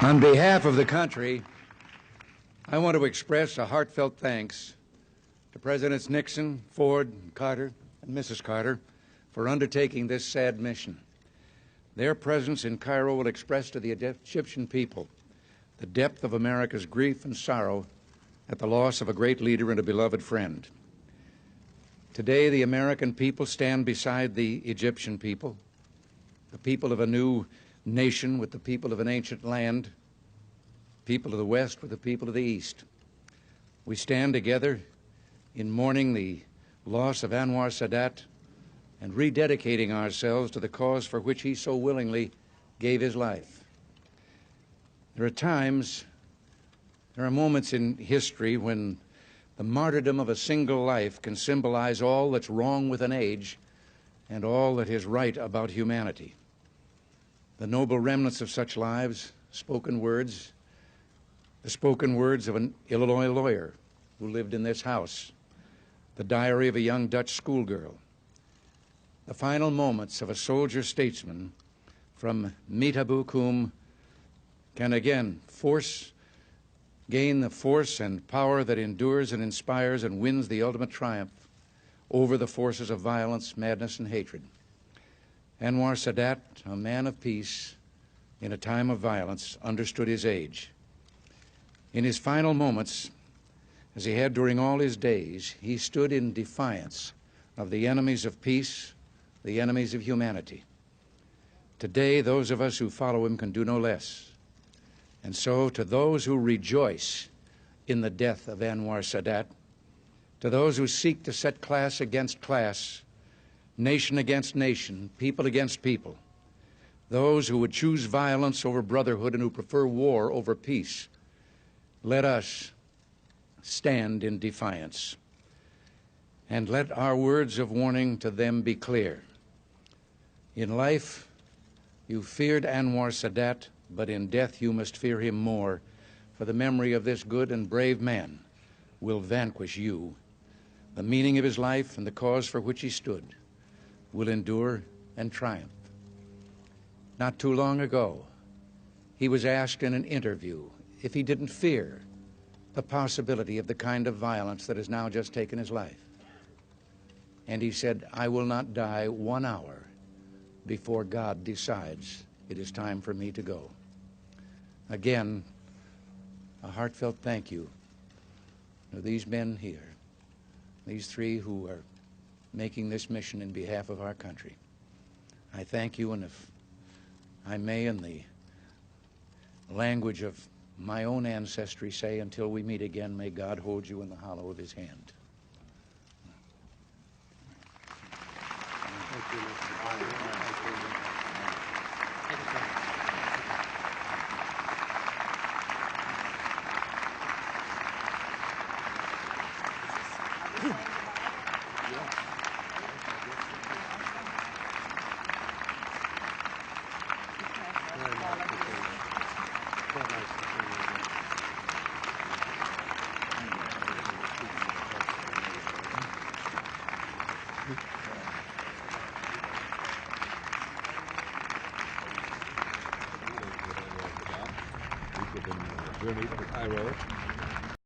On behalf of the country, I want to express a heartfelt thanks to Presidents Nixon, Ford, Carter, and Mrs. Carter for undertaking this sad mission. Their presence in Cairo will express to the Egyptian people the depth of America's grief and sorrow at the loss of a great leader and a beloved friend. Today, the American people stand beside the Egyptian people, the people of a new nation with the people of an ancient land, people of the West with the people of the East. We stand together in mourning the loss of Anwar Sadat and rededicating ourselves to the cause for which he so willingly gave his life. There are moments in history when the martyrdom of a single life can symbolize all that's wrong with an age and all that is right about humanity. The noble remnants of such lives, the spoken words of an Illinois lawyer who lived in this house, the diary of a young Dutch schoolgirl, the final moments of a soldier statesman from Metabuk whom can again gain the force and power that endures and inspires and wins the ultimate triumph over the forces of violence, madness, and hatred. Anwar Sadat, a man of peace in a time of violence, understood his age. In his final moments, as he had during all his days, he stood in defiance of the enemies of peace, the enemies of humanity. Today, those of us who follow him can do no less. And so, to those who rejoice in the death of Anwar Sadat, to those who seek to set class against class, nation against nation, people against people, those who would choose violence over brotherhood and who prefer war over peace, let us stand in defiance. And let our words of warning to them be clear. In life, you feared Anwar Sadat, but in death you must fear him more, for the memory of this good and brave man will vanquish you. The meaning of his life and the cause for which he stood will endure and triumph. Not too long ago, he was asked in an interview if he didn't fear the possibility of the kind of violence that has now just taken his life. And he said, "I will not die 1 hour before God decides it is time for me to go." Again, a heartfelt thank you to these men here, these three who are making this mission in behalf of our country. I thank you, and if I may, in the language of my own ancestry, say, until we meet again, may God hold you in the hollow of his hand. Thank you, journey to Cairo